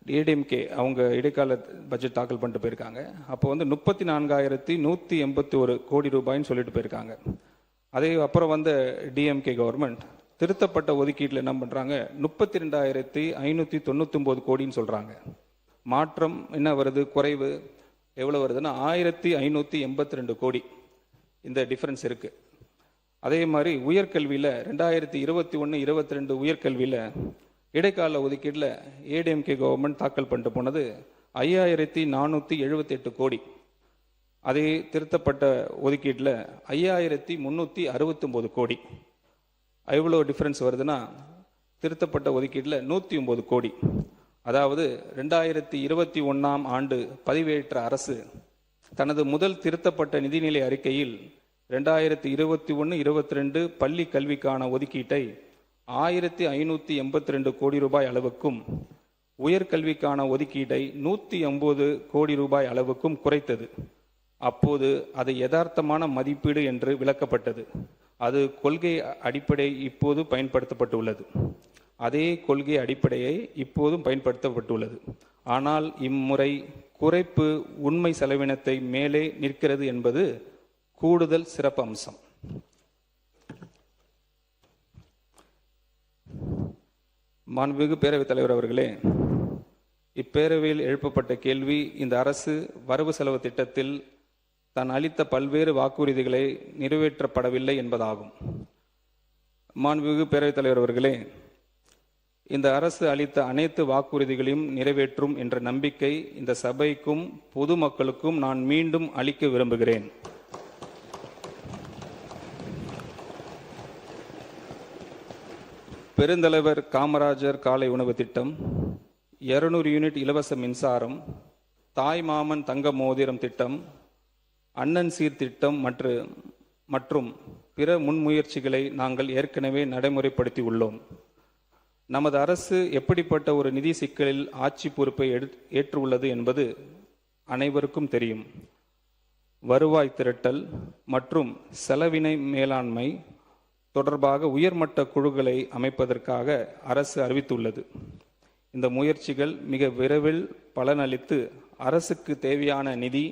ஏடிஎம்கே அவங்க இடைக்கால பட்ஜெட் தாக்கல் பண்ணிட்டு போயிருக்காங்க. அப்போ வந்து 34,181 கோடி ரூபாய்ன்னு சொல்லிட்டு போயிருக்காங்க. அதே அப்புறம் வந்த டிஎம்கே கவர்மெண்ட் திருத்தப்பட்ட ஒதுக்கீட்டில் என்ன பண்ணுறாங்க, 32,599 கோடின்னு சொல்கிறாங்க. மாற்றம் என்ன வருது, குறைவு எவ்வளோ வருதுன்னா 1,582 கோடி. இந்த டிஃப்ரென்ஸ் இருக்குது. அதே மாதிரி உயர்கல்வியில் 2021-22 உயர்கல்வியில் இடைக்கால ஒதுக்கீட்டில் ஏடிஎம்கே கவர்மெண்ட் தாக்கல் பண்ணிட்டு போனது 5,478 கோடி. அதே திருத்தப்பட்ட ஒதுக்கீட்டில் 5,369 கோடி. எவ்வளோ டிஃப்ரென்ஸ் வருதுன்னா, திருத்தப்பட்ட ஒதுக்கீட்டில் 109 கோடி. அதாவது 2021ஆம் ஆண்டு பதவியேற்ற அரசு தனது முதல் திருத்தப்பட்ட நிதிநிலை அறிக்கையில் 2021-22 பள்ளி கல்விக்கான ஒதுக்கீட்டை 1,582 கோடி ரூபாய் அளவுக்கும், உயர்கல்விக்கான ஒதுக்கீட்டை 180 கோடி ரூபாய் அளவுக்கும் குறைத்தது. அப்போது அது யதார்த்தமான மதிப்பீடு என்று விளக்கப்பட்டது. அது கொள்கை அடிப்படை இப்போது பயன்படுத்தப்பட்டுள்ளது. அதே கொள்கை அடிப்படையை இப்போதும் பயன்படுத்தப்பட்டுள்ளது. ஆனால் இம்முறை குறைப்பு உண்மை செலவினத்தை மேலே நிற்கிறது என்பது கூடுதல் சிறப்பு அம்சம். மாண்புமிகு பேரவைத் தலைவர் அவர்களே, இப்பேரவையில் எழுப்பப்பட்ட கேள்வி இந்த அரசு வரவு செலவு திட்டத்தில் தான் அளித்த பல்வேறு வாக்குறுதிகளை நிறைவேற்றப்படவில்லை என்பதாகும். மாண்புமிகு பேரவைத் தலைவர் அவர்களே, இந்த அரசு அளித்த அனைத்து வாக்குறுதிகளையும் நிறைவேற்றும் என்ற நம்பிக்கை இந்த சபைக்கும் பொதுமக்களுக்கும் நான் மீண்டும் அளிக்க விரும்புகிறேன். பெருந்தலைவர் காமராஜர் காலை உணவு திட்டம், 200 யூனிட் இலவச மின்சாரம், தாய் மாமன் தங்க மோதிரம் திட்டம், அண்ணன் சீர் திட்டம் மற்றும் பிற முன்முயற்சிகளை நாங்கள் ஏற்கனவே நடைமுறைப்படுத்தி உள்ளோம். நமது அரசு எப்படிப்பட்ட ஒரு நிதி சிக்கலில் ஆட்சி பொறுப்பை ஏற்றுள்ளது என்பது அனைவருக்கும் தெரியும். வருவாய் திரட்டல் மற்றும் செலவினை மேலாண்மை தொடர்பாக உயர்மட்ட குழுக்களை அமைப்பதற்காக அரசு அறிவித்துள்ளது. இந்த முயற்சிகள் மிக விரைவில் பலனளித்து அரசுக்கு தேவையான நிதி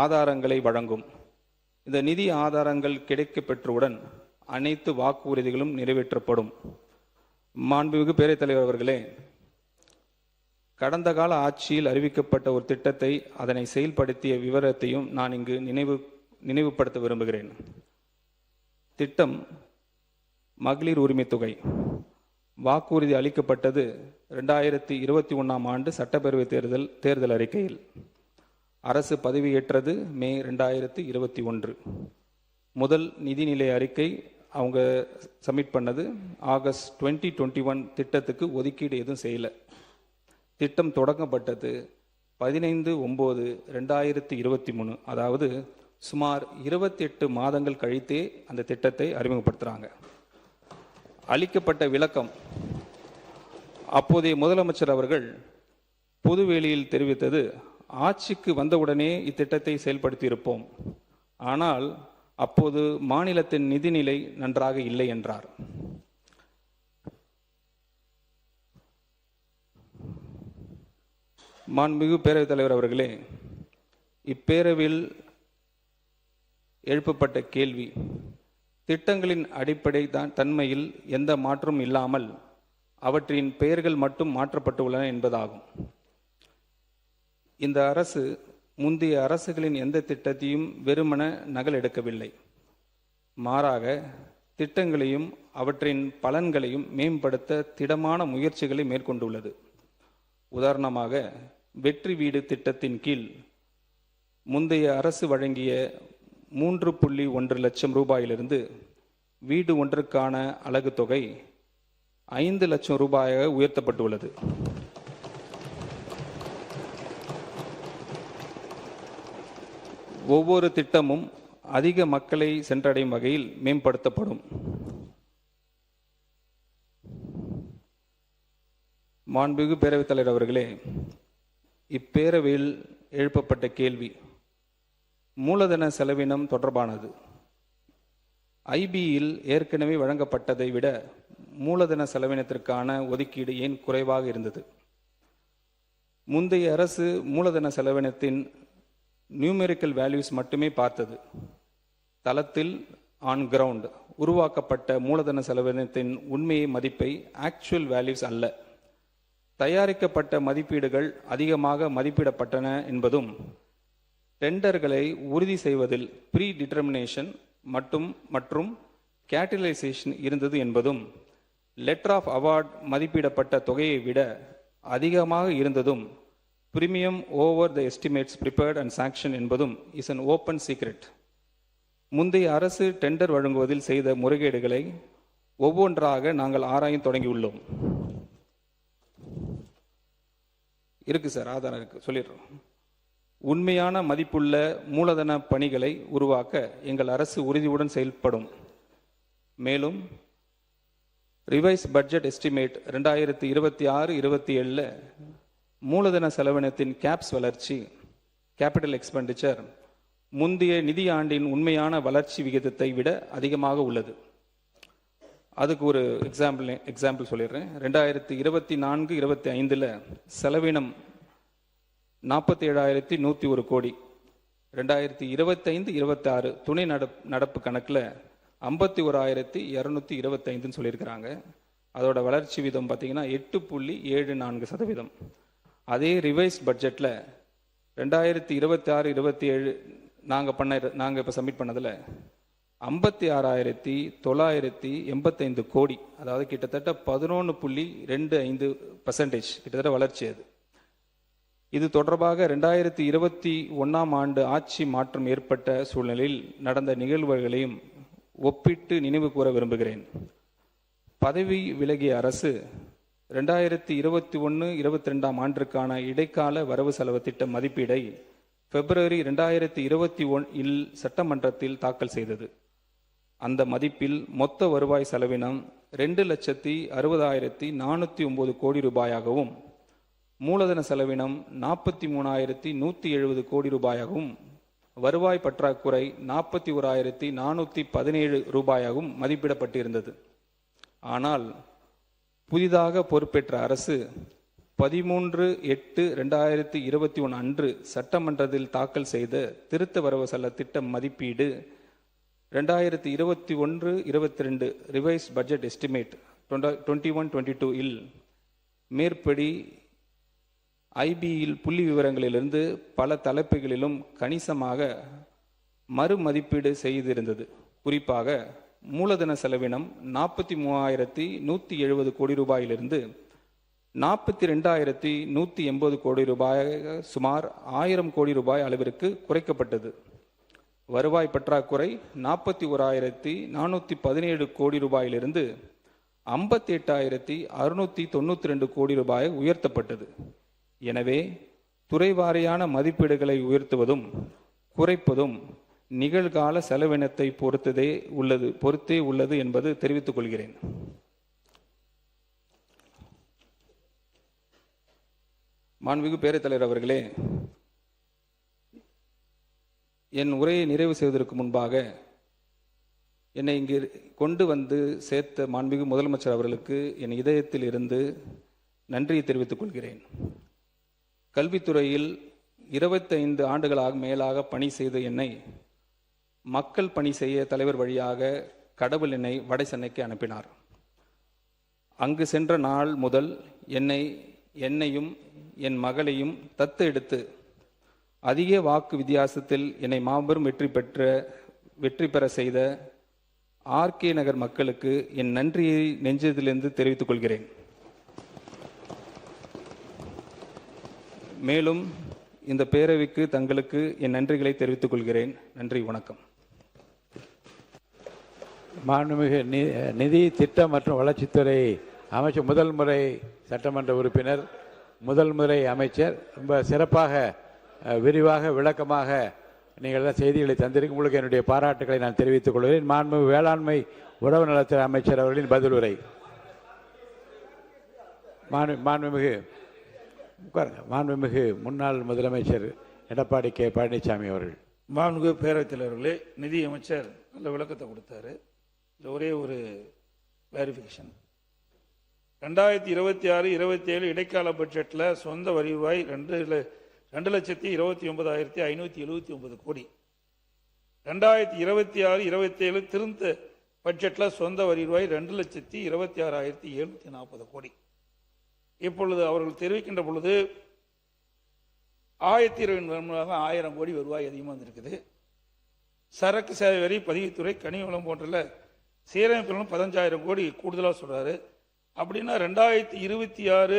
ஆதாரங்களை வழங்கும். இந்த நிதி ஆதாரங்கள் கிடைக்கப் பெற்றவுடன் அனைத்து வாக்குறுதிகளும் நிறைவேற்றப்படும். மாண்புமிகு பேரவைத் தலைவர் அவர்களே, கடந்த கால ஆட்சியில் அறிவிக்கப்பட்ட ஒரு திட்டத்தை அதனை செயல்படுத்திய விவரத்தையும் நான் இங்கு நினைவுபடுத்த விரும்புகிறேன். திட்டம் மகளிர் உரிமை தொகை. வாக்குறுதி அளிக்கப்பட்டது 2021ஆம் ஆண்டு சட்டப்பேரவை தேர்தல் அறிக்கையில். அரசு பதவியேற்றது மே 2021. முதல் நிதிநிலை அறிக்கை அவங்க சப்மிட் பண்ணது ஆகஸ்ட் 2021. திட்டத்துக்கு ஒதுக்கீடு எதுவும் செய்யலை. திட்டம் தொடங்கப்பட்டது 15/9/2023. அதாவது சுமார் 28 மாதங்கள் கழித்தே அந்த திட்டத்தை அறிமுகப்படுத்துகிறாங்க. அளிக்கப்பட்ட விளக்கம், அப்போதைய முதலமைச்சர் அவர்கள் பொதுவெளியில் தெரிவித்தது, ஆட்சிக்கு வந்தவுடனே இத்திட்டத்தை செயல்படுத்தியிருப்போம், ஆனால் அப்போது மாநிலத்தின் நிதிநிலை நன்றாக இல்லை என்றார். மாண்புமிகு பேரவைத் தலைவர் அவர்களே, இப்பேரவையில் எழுப்பப்பட்ட கேள்வி திட்டங்களின் அடிப்படை தன்மையில் எந்த மாற்றமும் இல்லாமல் அவற்றின் பெயர்கள் மட்டும் மாற்றப்பட்டுள்ளன என்பதாகும். இந்த அரசு முந்தைய அரசுகளின் எந்த திட்டத்தையும் வெறுமன நகல் எடுக்கவில்லை. மாறாக திட்டங்களையும் அவற்றின் பலன்களையும் மேம்படுத்த திடமான முயற்சிகளை மேற்கொண்டுள்ளது. உதாரணமாக, வெற்றி வீடு திட்டத்தின் கீழ் முந்தைய அரசு வழங்கிய 3.1 லட்சம் ரூபாயிலிருந்து வீடு ஒன்றுக்கான அலகு தொகை 5 லட்சம் ரூபாயாக உயர்த்தப்பட்டுள்ளது. ஒவ்வொரு திட்டமும் அதிக மக்களை சென்றடையும் வகையில் மேம்படுத்தப்படும். மாண்புமிகு பேரவைத் தலைவர் அவர்களே, இப்பேரவையில் எழுப்பப்பட்ட கேள்வி மூலதன செலவினம் தொடர்பானது. ஐபியில் ஏற்கனவே வழங்கப்பட்டதை விட மூலதன செலவினத்திற்கான ஒதுக்கீடு ஏன் குறைவாக இருந்தது? முந்தைய அரசு மூலதன செலவினத்தின் நியூமெரிக்கல் வேல்யூஸ் மட்டுமே பார்த்தது. தளத்தில் ஆன் கிரவுண்ட் உருவாக்கப்பட்ட மூலதன செலவினத்தின் உண்மையை மதிப்பை ஆக்சுவல் வேல்யூஸ் அல்ல. தயாரிக்கப்பட்ட மதிப்பீடுகள் அதிகமாக மதிப்பிடப்பட்டன என்பதும், டெண்டர்களை உறுதி செய்வதில் ப்ரீ டிட்டர்மினேஷன் மற்றும் கேட்டலைசேஷன் இருந்தது என்பதும், லெட்டர் ஆஃப் அவார்ட் மதிப்பிடப்பட்ட தொகையை விட அதிகமாக இருந்ததும், premium over the estimates prepared and sanction என்பதும் இஸ் அன் ஓப்பன் சீக்ரெட். முந்தைய அரசு டெண்டர் வழங்குவதில் செய்த முறைகேடுகளை ஒவ்வொன்றாக நாங்கள் ஆராய தொடங்கியுள்ளோம். இருக்கு சார், ஆதாரம் இருக்கு, சொல்லிடுறோம். உண்மையான மதிப்புள்ள மூலதன பணிகளை உருவாக்க எங்கள் அரசு உறுதியுடன் செயல்படும். மேலும் ரிவைஸ் பட்ஜெட் எஸ்டிமேட் 2026-27 மூலதன செலவினத்தின் கேப்ஸ் வளர்ச்சி கேபிட்டல் எக்ஸ்பெண்டிச்சர் முந்தைய நிதி ஆண்டின் உண்மையான வளர்ச்சி விகிதத்தை விட அதிகமாக உள்ளது. அதுக்கு ஒரு எக்ஸாம்பிள் சொல்லிடுறேன். 2024-25 செலவினம் 47,101 கோடி. 2025-26 துணை நடப்பு கணக்கில் 51,225 சொல்லியிருக்கிறாங்க. அதோட வளர்ச்சி வீதம் பார்த்தீங்கன்னா 8.74%. அதே ரிவைஸ் பட்ஜெட்டில் 2026-27 நாங்கள் இப்போ சப்மிட் பண்ணதில் 56,985 கோடி, அதாவது கிட்டத்தட்ட 11.25% கிட்டத்தட்ட வளர்ச்சி. அது இது தொடர்பாக 2021 ஆட்சி மாற்றம் ஏற்பட்ட சூழ்நிலையில் நடந்த நிகழ்வுகளையும் ஒப்பிட்டு நினைவு கூற விரும்புகிறேன். பதவி விலகிய அரசு 2021-22 ஆண்டிற்கான இடைக்கால வரவு செலவு திட்ட மதிப்பீடை பிப்ரவரி 2021 சட்டமன்றத்தில் தாக்கல் செய்தது. அந்த மதிப்பில் மொத்த வருவாய் செலவினம் 2,60,409 கோடி ரூபாயாகவும், மூலதன செலவினம் 43,170 கோடி ரூபாயாகவும், வருவாய் பற்றாக்குறை 41,417 ரூபாயாகவும் மதிப்பிடப்பட்டிருந்தது. ஆனால் புதிதாக பொறுப்பேற்ற அரசு 13/8/2021 அன்று சட்டமன்றத்தில் தாக்கல் செய்த திருத்த வரவு செலவு திட்ட மதிப்பீடு 2021-22 ரிவைஸ் பட்ஜெட் எஸ்டிமேட் 21-22 மேற்படி ஐபியில் புள்ளி விவரங்களிலிருந்து பல தலைப்புகளிலும் கணிசமாக மறுமதிப்பீடு செய்திருந்தது. குறிப்பாக மூலதன செலவினம் 43,170 கோடி ரூபாயிலிருந்து 42,180 கோடி ரூபாய், சுமார் 1000 கோடி ரூபாய் அளவிற்கு குறைக்கப்பட்டது. வருவாய் பற்றாக்குறை 41,417 கோடி ரூபாயிலிருந்து 58,692 கோடி ரூபாய் உயர்த்தப்பட்டது. எனவே துறைவாரியான மதிப்பீடுகளை உயர்த்துவதும் குறைப்பதும் நிகழ்கால செலவினத்தை பொறுத்தே உள்ளது என்பது தெரிவித்துக் கொள்கிறேன். மாண்புமிகு பேரவைத் தலைவர் அவர்களே, என் உரையை நிறைவு செய்வதற்கு முன்பாக என்னை இங்கு கொண்டு வந்து சேர்த்த மாண்புமிகு முதலமைச்சர் அவர்களுக்கு என் இதயத்தில் இருந்து நன்றியை தெரிவித்துக் கொள்கிறேன். கல்வித்துறையில் 25 ஆண்டுகளாக மேலாக பணி செய்த என்னை மக்கள் பணி செய்ய தலைவர் வழியாக கடவுள் என்னை வட சென்னைக்கு அனுப்பினார். அங்கு சென்ற நாள் முதல் என்னையும் என் மகளையும் தத்து எடுத்து அதிக வாக்கு வித்தியாசத்தில் என்னை மாபெரும் வெற்றி பெற செய்த ஆர்கே நகர் மக்களுக்கு என் நன்றியை நெஞ்சதிலிருந்து தெரிவித்துக் கொள்கிறேன். மேலும் இந்த பேரவைக்கு தங்களுக்கு என் நன்றிகளை தெரிவித்துக் கொள்கிறேன். நன்றி, வணக்கம். மாண்புமிகு நிதி திட்டம் மற்றும் வளர்ச்சித்துறை அமைச்சர், முதல் முறை சட்டமன்ற உறுப்பினர், முதல் முறை அமைச்சர், ரொம்ப சிறப்பாக விரிவாக விளக்கமாக நீங்கள் எல்லாம் செய்திகளை தந்திருக்கும். உங்களுக்கு என்னுடைய பாராட்டுகளை நான் தெரிவித்துக் கொள்கிறேன். மாண்புமிகு வேளாண்மை உணவு நலத்துறை அமைச்சர் அவர்களின் பதிலுரை. மாண்புமிகு முன்னாள் முதலமைச்சர் எடப்பாடி கே பழனிசாமி அவர்கள். மாண்புமிகு பேரவைத் தலைவர்களே, நிதி அமைச்சர் நல்ல விளக்கத்தை கொடுத்தாரு. இந்த ஒரே ஒரு கிளாரிஃபிகேஷன். 2026-27 இடைக்கால பட்ஜெட்டில் சொந்த வரி ரூபாய் 2,29,579 கோடி. 2026-27 திருத்த பட்ஜெட்டில் சொந்த வரி ரூபாய் 2,26,740 கோடி. இப்பொழுது அவர்கள் தெரிவிக்கின்ற பொழுது 1000 கோடி வருவாய் அதிகமாக வந்திருக்குது. சரக்கு சேவை வரி, பதிவுத்துறை, கனிவளம் போன்ற சீரமைப்புகளும் 15,000 கோடி கூடுதலாக சொல்றாரு. அப்படின்னா 2026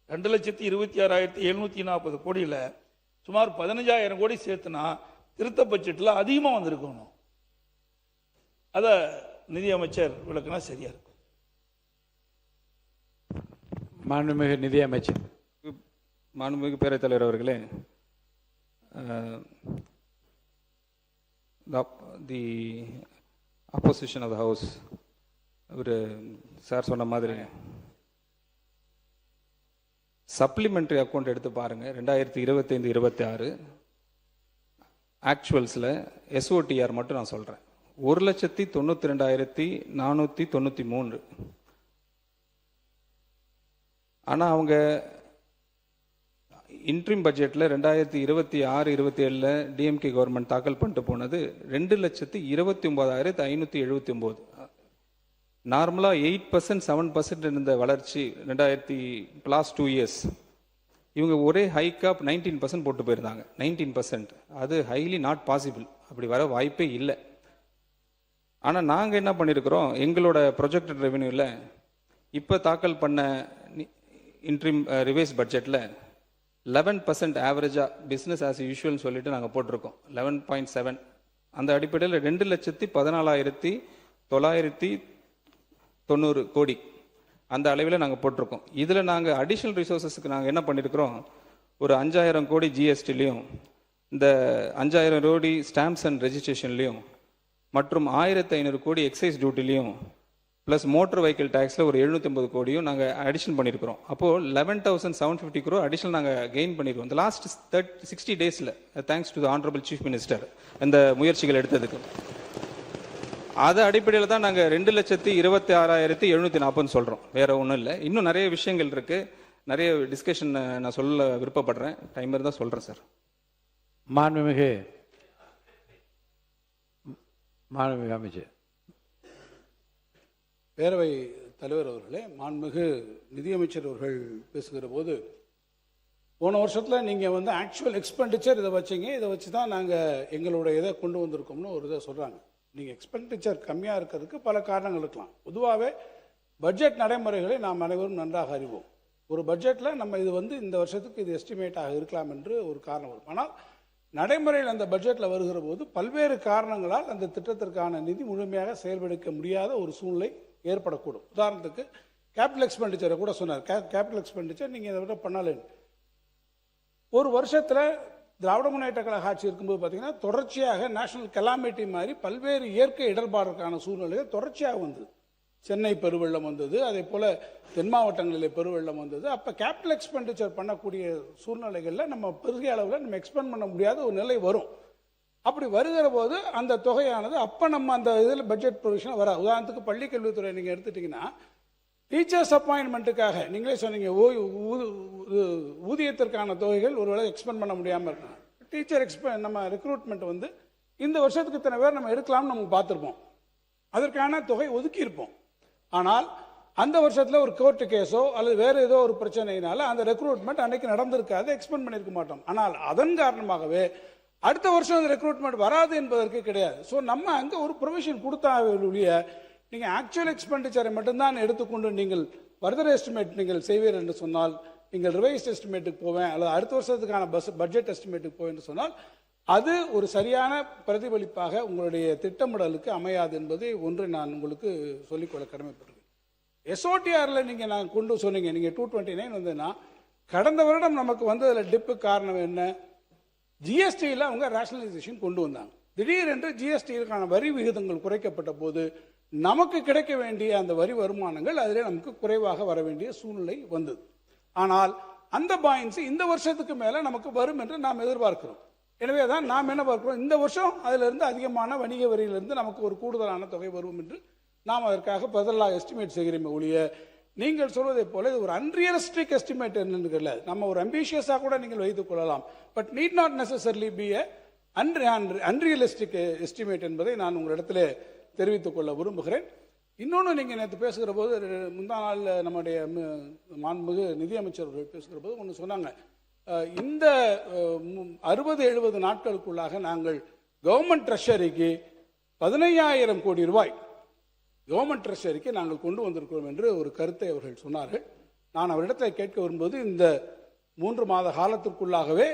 2,26,740 கோடியில் சுமார் 15,000 கோடி சேர்த்துனா திருத்த பட்ஜெட்டில் அதிகமாக வந்திருக்கணும். அத நிதியமைச்சர் விளக்குனா சரியா இருக்கும். மாண்புமிகு நிதியமைச்சர். மாண்புமிகு பேரவைத் தலைவர் அவர்களே, the opposition of the house ஒரு சார் சொன்ன மாதிரி சப்ளிமெண்ட்ரி அக்கௌண்ட் எடுத்து பாருங்க. 2025-26 ஆக்சுவல்ஸில் எஸ்ஓடிஆர் மட்டும் நான் சொல்கிறேன், 1,92,493. ஆனால் அவங்க இன்ட்ரீம் பட்ஜெட்டில் 2026-27 டிஎம்கே கவர்மெண்ட் தாக்கல் பண்ணிட்டு போனது 2,29,579. நார்மலாக 8% 7% இருந்த வளர்ச்சி லாஸ்ட் 2 இயர்ஸ் இவங்க ஒரே ஹைக்காக 19% போட்டு போயிருந்தாங்க. 19% அது ஹைலி நாட் பாசிபிள், அப்படி வர வாய்ப்பே இல்லை. ஆனால் நாங்கள் என்ன பண்ணியிருக்கிறோம், எங்களோட ப்ரொஜெக்டட் ரெவென்யூவில் இப்போ தாக்கல் பண்ண இன்ட்ரீம் ரிவைஸ் பட்ஜெட்டில் 11% ஆவரேஜாக பிஸ்னஸ் ஆஸ் யூஷுவல்னு சொல்லிட்டு நாங்கள் போட்டிருக்கோம். 11.7. அந்த அடிப்படையில் 2,14,990 கோடி அந்த அளவில் நாங்கள் போட்டிருக்கோம். இதில் நாங்கள் அடிஷ்னல் ரிசோர்ஸஸ்க்கு நாங்கள் என்ன பண்ணியிருக்கிறோம், ஒரு 5,000 கோடி ஜிஎஸ்டிலையும், இந்த 5,000 கோடி ஸ்டாம்ப்ஸ் அண்ட் ரெஜிஸ்ட்ரேஷன்லையும், மற்றும் 1,500 கோடி எக்ஸைஸ் டியூட்டிலையும், ப்ளஸ் மோட்டர் வெஹிக்கிள் டேக்ஸில் ஒரு 750 கோடியும் நாங்கள் அடிஷன் பண்ணியிருக்கிறோம். அப்போது 11,750 crore அடிஷனல் நாங்கள் கெயின் பண்ணியிருக்கோம் இந்த லாஸ்ட் 60 டேஸில். Thanks to the honourable chief minister இந்த முயற்சிகள் எடுத்ததுக்கு. அது அடிப்படையில் தான் நாங்கள் 2,26,740 சொல்கிறோம், வேற ஒன்றும் இல்லை. இன்னும் நிறைய விஷயங்கள் இருக்கு, நிறைய டிஸ்கஷன் நான் சொல்ல விருப்பப்படுறேன். டைம் இருந்தால் சொல்கிறேன் சார். மாண்புமிகு அமைச்சர். பேரவை தலைவர் அவர்களே, மாண்புமிகு நிதியமைச்சர் அவர்கள் பேசுகிற போது, போன வருஷத்தில் நீங்கள் ஆக்சுவல் எக்ஸ்பெண்டிச்சர் இதை வச்சிங்க, இதை வச்சு தான் நாங்கள் எங்களோட இதை கொண்டு வந்திருக்கோம்னு ஒரு இதை சொல்கிறாங்க. நீங்கள் எக்ஸ்பெண்டிச்சர் கம்மியாக இருக்கிறதுக்கு பல காரணங்கள் இருக்கலாம். பொதுவாகவே பட்ஜெட் நடைமுறைகளை நாம் அனைவரும் நன்றாக அறிவோம். ஒரு பட்ஜெட்டில் நம்ம இது இந்த வருஷத்துக்கு இது எஸ்டிமேட்டாக இருக்கலாம் என்று ஒரு காரணம் வரும். ஆனால் நடைமுறையில் அந்த பட்ஜெட்டில் வருகிற போது பல்வேறு காரணங்களால் அந்த திட்டத்திற்கான நிதி முழுமையாக செயல்படுத்த முடியாத ஒரு சூழ்நிலை ஏற்படக்கூடும். உதாரணத்துக்கு கேபிட்டல் எக்ஸ்பெண்டிச்சரை கூட சொன்னார். கேபிட்டல் எக்ஸ்பெண்டிச்சர் நீங்கள் இதை விட பண்ணலேன்னு ஒரு வருஷத்தில் திராவிட முன்னேற்ற கழக ஆட்சி இருக்கும்போது பார்த்தீங்கன்னா தொடர்ச்சியாக நேஷனல் கெலாமிட்டி மாதிரி பல்வேறு இயற்கை இடர்பாடுக்கான சூழ்நிலைகள் தொடர்ச்சியாக வந்தது. சென்னை பெருவெள்ளம் வந்தது, அதே போல் தென் மாவட்டங்களில் பெருவெள்ளம் வந்தது. அப்போ கேபிட்டல் எக்ஸ்பெண்டிச்சர் பண்ணக்கூடிய சூழ்நிலைகளில் நம்ம பெரிய அளவில் நம்ம எக்ஸ்பெண்ட் பண்ண முடியாத ஒரு நிலை வரும். அப்படி வருகிற போது அந்த தொகையானது அப்போ நம்ம அந்த இதில் பட்ஜெட் ப்ரொவிஷன் வர. உதாரணத்துக்கு பள்ளி கல்வித்துறை நீங்கள் எடுத்துட்டிங்கன்னா டீச்சர்ஸ் அப்பாயின்மெண்ட்டுக்காக நீங்களே சொன்னீங்க ஊதியத்திற்கான தொகைகள் ஒருவேளை எக்ஸ்பெண்ட் பண்ண முடியாமல் இருக்கலாம். டீச்சர் நம்ம ரெக்ரூட்மெண்ட் இந்த வருஷத்துக்கு இத்தனை பேர் நம்ம எடுக்கலாம்னு நம்ம பார்த்துருப்போம், அதற்கான தொகை ஒதுக்கியிருப்போம். ஆனால் அந்த வருஷத்தில் ஒரு கோர்ட்டு கேஸோ அல்லது வேறு ஏதோ ஒரு பிரச்சனையினால அந்த ரெக்ரூட்மெண்ட் அன்னைக்கு நடந்திருக்காது, எக்ஸ்பெண்ட் பண்ணியிருக்க மாட்டோம். ஆனால் அதன் காரணமாகவே அடுத்த வருஷம் அந்த ரெக்ரூட்மெண்ட் வராது என்பதற்கு கிடையாது. ஸோ நம்ம அங்கே ஒரு ப்ரொவிஷன் கொடுத்தாலுடைய நீங்கள் ஆக்சுவல் எக்ஸ்பெண்டிச்சரை மட்டும்தான் எடுத்துக்கொண்டு நீங்கள் ஃபர்தர் எஸ்டிமேட் நீங்கள் செய்வீர் என்று சொன்னால், நீங்கள் ரிவைஸ்ட் எஸ்டிமேட்டுக்கு போவேன் அல்லது அடுத்த வருஷத்துக்கான பட்ஜெட் எஸ்டிமேட்டுக்கு போவேன் என்று சொன்னால் அது ஒரு சரியான பிரதிபலிப்பாக உங்களுடைய திட்டமிடலுக்கு அமையாது என்பதை ஒன்று நான் உங்களுக்கு சொல்லிக்கொள்ள கடமைப்பட்டிருக்கேன். எஸ்ஓடிஆரில் நீங்கள் நான் கொண்டு சொன்னீங்க, நீங்கள் 229 வந்ததுன்னா கடந்த வருடம் நமக்கு வந்ததில் டிப்பு காரணம் என்ன? ஜிஎஸ்டியில் அவங்க ரேஷனலைசேஷன் கொண்டு வந்தாங்க. திடீரென்று ஜிஎஸ்டியிற்கான வரி விகிதங்கள் குறைக்கப்பட்ட போது நமக்கு கிடைக்க வேண்டிய அந்த வரி வருமானங்கள் அதில் நமக்கு குறைவாக வர வேண்டிய சூழ்நிலை வந்தது. ஆனால் அந்த பாயின்ஸ் இந்த வருஷத்துக்கு மேலே நமக்கு வரும் என்று நாம் எதிர்பார்க்கிறோம். எனவே தான் நாம் என்ன பார்க்கிறோம், இந்த வருஷம் அதிலிருந்து அதிகமான வணிக வரியிலிருந்து நமக்கு ஒரு கூடுதலான தொகை வரும் என்று நாம் அதற்காக பதிலாக எஸ்டிமேட் செய்கிறோமே ஒழிய நீங்கள் சொல்வதை போல இது ஒரு அன்ரியலிஸ்டிக் எஸ்டிமேட் என்னன்னு நம்ம ஒரு அம்பிஷியஸாக கூட நீங்கள் வைத்துக் கொள்ளலாம். But need not necessarily B a unrealistic estimate என்பதை நான் உங்களிடத்தில் தெரிவித்துக் கொள்ள விரும்புகிறேன். இன்னொன்று, நீங்கள் நேற்று பேசுகிற போது, முந்தா நாள் நம்முடைய மாண்புமிகு நிதியமைச்சர் அவர்கள் பேசுகிற போது ஒன்று சொன்னாங்க. இந்த 60-70 நாட்களுக்குள்ளாக நாங்கள் கவர்மெண்ட் ட்ரெஷரிக்கு 15,000 கோடி ரூபாய் கவர்மெண்ட் ட்ரெஷரிக்கு நாங்கள் கொண்டு வந்திருக்கிறோம் என்று ஒரு கருத்தை அவர்கள் சொன்னார்கள். நான் அவரிடத்தில் கேட்க வரும்போது, இந்த 3 மாத காலத்திற்குள்ளாகவே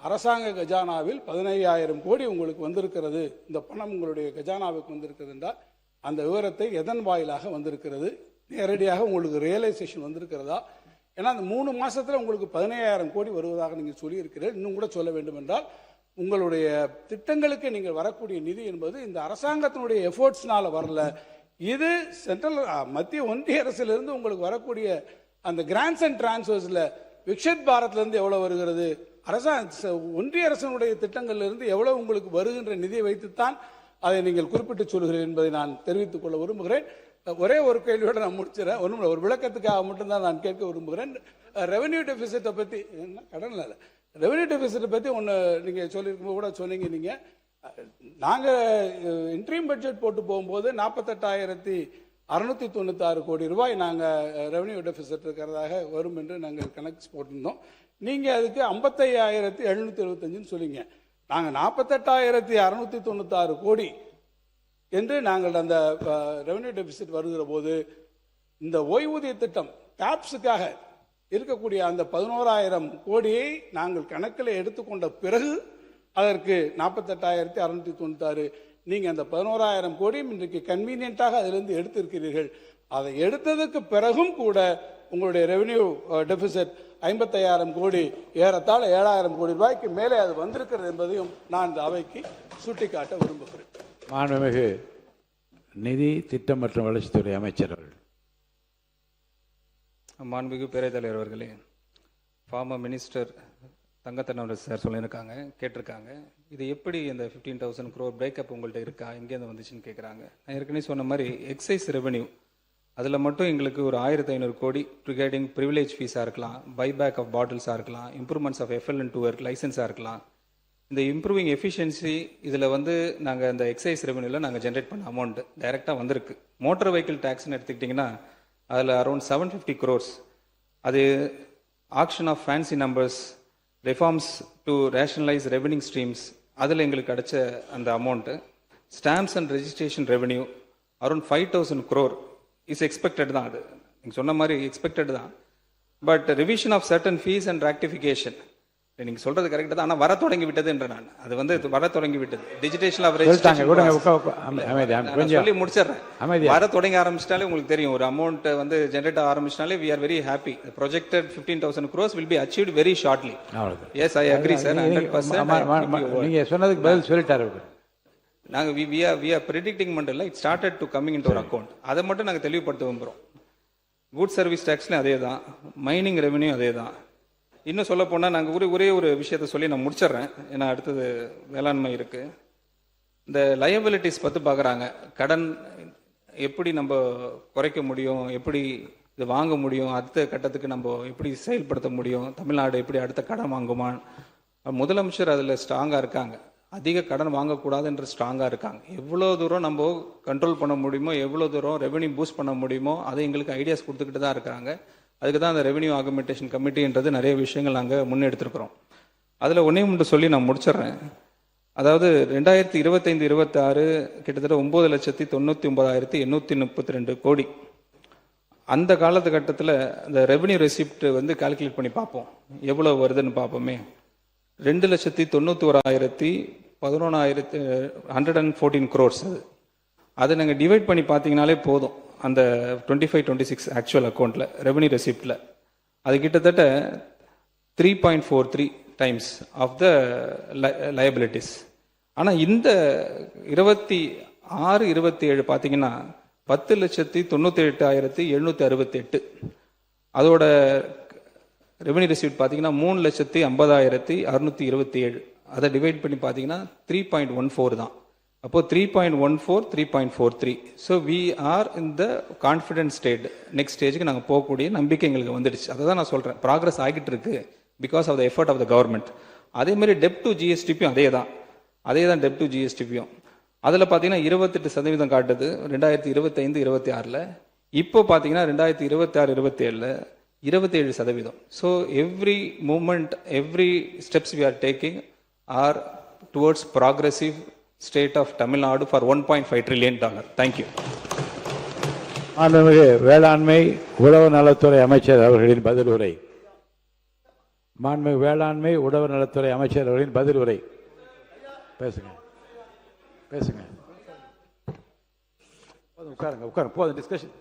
அரசாங்க கஜானாவில் 15,000 கோடி உங்களுக்கு வந்திருக்கிறது, இந்த பணம் உங்களுடைய கஜானாவுக்கு வந்திருக்கிறது என்றால் அந்த விவரத்தை எதன் வாயிலாக வந்திருக்கிறது, நேரடியாக உங்களுக்கு ரியலைசேஷன் வந்திருக்கிறதா? ஏன்னா அந்த 3 மாசத்துல உங்களுக்கு 15,000 கோடி வருவதாக நீங்கள் சொல்லியிருக்கிறீர்கள். இன்னும் கூட சொல்ல வேண்டும் என்றால், உங்களுடைய திட்டங்களுக்கு நீங்கள் வரக்கூடிய நிதி என்பது இந்த அரசாங்கத்தினுடைய எஃபோர்ட்ஸ்னால வரல. இது சென்ட்ரல் மத்திய ஒன்றிய அரசிலிருந்து உங்களுக்கு வரக்கூடிய அந்த கிராண்ட்ஸ் அண்ட் டிரான்ஸ்ஃபர்ஸ்ல விக்ஷித் பாரத்ல இருந்து எவ்வளவு வருகிறது, ஒன்றிய அரசினுடைய திட்டங்கள்ல இருந்து எவ்வளவு உங்களுக்கு வருகின்ற நிதியை வைத்துத்தான் அதை நீங்கள் குறிப்பிட்டு சொல்கிறீர்கள் என்பதை நான் தெரிவித்துக் கொள்ள விரும்புகிறேன். ஒரே ஒரு கேள்வியோட நான் முடிச்சிடறேன். ஒன்றும் ஒரு விளக்கத்துக்காக மட்டும்தான் நான் கேட்க விரும்புகிறேன். ரெவென்யூ டெபிசிட்டை பற்றி, என்ன கடன் இல்லை, ரெவென்யூ டெபிசிட்டை பற்றி ஒன்று நீங்கள் சொல்லியிருக்கும் கூட சொன்னீங்க. நீங்கள் நாங்கள் இன்ட்ரீம் பட்ஜெட் போட்டு போகும்போது 48,696 கோடி ரூபாய் நாங்கள் ரெவென்யூ டெபிசிட் இருக்கிறதாக வரும் என்று நாங்கள் கணக்கு போட்டிருந்தோம். நீங்கள் அதுக்கு 55,775 சொல்லிங்க. நாங்கள் 48,696 கோடி என்று நாங்கள் அந்த ரெவென்யூ டெபிசிட் வருகிற போது, இந்த ஓய்வூதிய திட்டம் டாப்ஸுக்காக இருக்கக்கூடிய அந்த 11,000 கோடியை நாங்கள் கணக்கில் எடுத்துக்கொண்ட பிறகு அதற்கு 48,696, நீங்கள் அந்த 11,000 கோடியும் இன்றைக்கு கன்வீனியன்ட்டாக அதிலிருந்து எடுத்திருக்கிறீர்கள். அதை எடுத்ததுக்கு பிறகும் கூட உங்களுடைய ரெவென்யூ டெபிசிட் 55,000 கோடி, ஏறத்தாழ 7,000 கோடி ரூபாய்க்கு மேலே அது வந்திருக்கிறது என்பதையும் நான் இந்த அவைக்கு சுட்டிக்காட்ட விரும்புகிறேன். மாண்புமிகு நிதி திட்டம் மற்றும் வளர்ச்சித்துறை அமைச்சர் அவர்கள். மாண்புமிகு பேரவைத் தலைவர் அவர்களே, ஃபார்மர் மினிஸ்டர் தங்கத்தனவர் சார் சொல்லியிருக்காங்க, கேட்டிருக்காங்க. இது எப்படி இந்த 15,000 crore பிரேக்கப் உங்கள்கிட்ட இருக்கா, எங்கேருந்து வந்துச்சுன்னு கேட்குறாங்க. நான் ஏற்கனவே சொன்ன மாதிரி எக்ஸைஸ் ரெவென்யூ அதில் மட்டும் எங்களுக்கு ஒரு 1,500 கோடி ரிகார்டிங் ப்ரிவிலேஜ் ஃபீஸாக இருக்கலாம், பைபேக் ஆஃப் பாட்டில்ஸாக இருக்கலாம், இம்ப்ரூவ்மெண்ட்ஸ் ஆஃப் FLN2 லைசன்ஸாக இருக்கலாம். இந்த இம்ப்ரூவிங் எஃபிஷியன்சி இதில் நாங்கள் இந்த எக்ஸைஸ் ரெவென்யூவில் நாங்கள் ஜென்ரேட் பண்ண அமௌண்ட் டைரெக்டாக வந்திருக்கு. மோட்டார் வெஹிக்கிள் டேக்ஸ்னு எடுத்துக்கிட்டிங்கன்னா அதில் அரௌண்ட் 750 crores. அது auction of fancy numbers, reforms to rationalise revenue streams, அதில் எங்களுக்கு கிடைச்ச அந்த amount. Stamps and registration revenue around 5,000 crore is expected தான். அது நீங்கள் சொன்ன மாதிரி எக்ஸ்பெக்டட் தான். But revision of certain fees and rectification, நீங்கள் சொல்றது கரெக்ட் தான், ஆனால் வர தொடங்கி விட்டது என்று நான் வர தொடங்கி விட்டது. டிஜிட்டேஷன் ஆஃப் சொல்லி முடிச்சிடுறேன். வர தொடங்கி ஆரம்பிச்சிட்டாலே உங்களுக்கு தெரியும், ஒரு அமௌண்ட் ஜென்ரேட் ஆரம்பிச்சிட்டாலே we are very happy. The projected 15,000 crores will be achieved very shortly. Yes, I agree sir, 100%. நீங்க சொன்னதுக்கு பதில் சொல்லிட்டாரு. நாங்கள் we are predicting மட்டும் it started to coming into our account. அதை மட்டும் நாங்கள் தெளிவுபடுத்த விரும்புகிறோம். குட் சர்வீஸ் டேக்ஸ்லையும் அதே தான், மைனிங் ரெவென்யூ அதே தான். இன்னும் சொல்ல போனால் நாங்கள் ஒரே ஒரு விஷயத்த சொல்லி நான் முடிச்சிடுறேன், ஏன்னா அடுத்தது வேளாண்மை இருக்கு. இந்த லயபிலிட்டிஸ் பற்றி பார்க்குறாங்க. கடன் எப்படி நம்ம குறைக்க முடியும், எப்படி இது வாங்க முடியும், அடுத்த கட்டத்துக்கு நம்ம எப்படி செயல்படுத்த முடியும், தமிழ்நாடு எப்படி அடுத்த கடன் வாங்குமான். முதலமைச்சர் அதில் ஸ்ட்ராங்காக இருக்காங்க, அதிக கடன் வாங்கக்கூடாதுன்ற ஸ்ட்ராங்காக இருக்காங்க. எவ்வளோ தூரம் நம்ம கண்ட்ரோல் பண்ண முடியுமோ, எவ்வளோ தூரம் ரெவென்யூ பூஸ்ட் பண்ண முடியுமோ அதை எங்களுக்கு ஐடியாஸ் கொடுத்துக்கிட்டு தான் இருக்கிறாங்க. அதுக்கு தான் அந்த ரெவென்யூ ஆகுமெண்டேஷன் கமிட்டின்றது நிறைய விஷயங்கள் நாங்கள் முன்னெடுத்துருக்கிறோம். அதில் ஒன்றே சொல்லி நான் முடிச்சிடுறேன். அதாவது 2025-26 கிட்டத்தட்ட 9,99,832 கோடி. அந்த காலகட்டத்தில் அந்த ரெவென்யூ ரெசிப்ட் கால்குலேட் பண்ணி பார்ப்போம், எவ்வளோ வருதுன்னு பார்ப்போமே. 2,91,114 crores. அதை நாங்கள் டிவைட் பண்ணி பார்த்தீங்கனாலே போதும், அந்த 25-26 ஆக்சுவல் அக்கௌண்ட்டில் ரெவென்யூ ரெசிப்டில் அது கிட்டத்தட்ட 3.43 times ஆஃப் த லயபிலிட்டிஸ். ஆனால் இந்த 26-27 பார்த்தீங்கன்னா 10,98,768. அதோட ரெவென்யூ ரெசிப்ட் பார்த்தீங்கன்னா 3,50,627. அதை டிவைட் பண்ணி பார்த்தீங்கன்னா 3.14 தான். அப்போ 3.14, 3.43. So we are in the confident state. Next ஸ்டேஜுக்கு நாங்கள் போகக்கூடிய நம்பிக்கை எங்களுக்கு வந்துடுச்சு. அதை தான் நான் சொல்கிறேன், ப்ராக்ரஸ் ஆகிட்டு இருக்கு because of the effort of the government. அதேமாதிரி டெப்ட் டு ஜிஎஸ்டிபியும் அதே தான் டெப்ட் டு ஜிஎஸ்டிபியும். அதில் பார்த்தீங்கன்னா 28% காட்டுது 2025-26. இப்போ பார்த்தீங்கன்னா 2026-27 27%. So every moment, every steps we are taking are towards progressive state of Tamil Nadu for $1.5 trillion. Thank you. மாண்புமிகு வேளாண்மை உழவு நலத்துறை அமைச்சர் அவர்களின் பதில் உரை. மாண்புமிகு வேளாண்மை உழவு நலத்துறை அமைச்சர் அவர்களின் பதில் உரை. பேசுங்க. உட்காருங்க. போதும் டிஸ்கஷன்.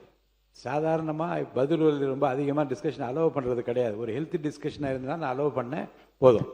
சாதாரணமாக பதில் உரை ரொம்ப அதிகமாக டிஸ்கஷன் அலோவ் பண்ணுறது கிடையாது. ஒரு ஹெல்த் டிஸ்கஷனாக இருந்தால் நான் அலோவ் பண்ணேன், போதும்.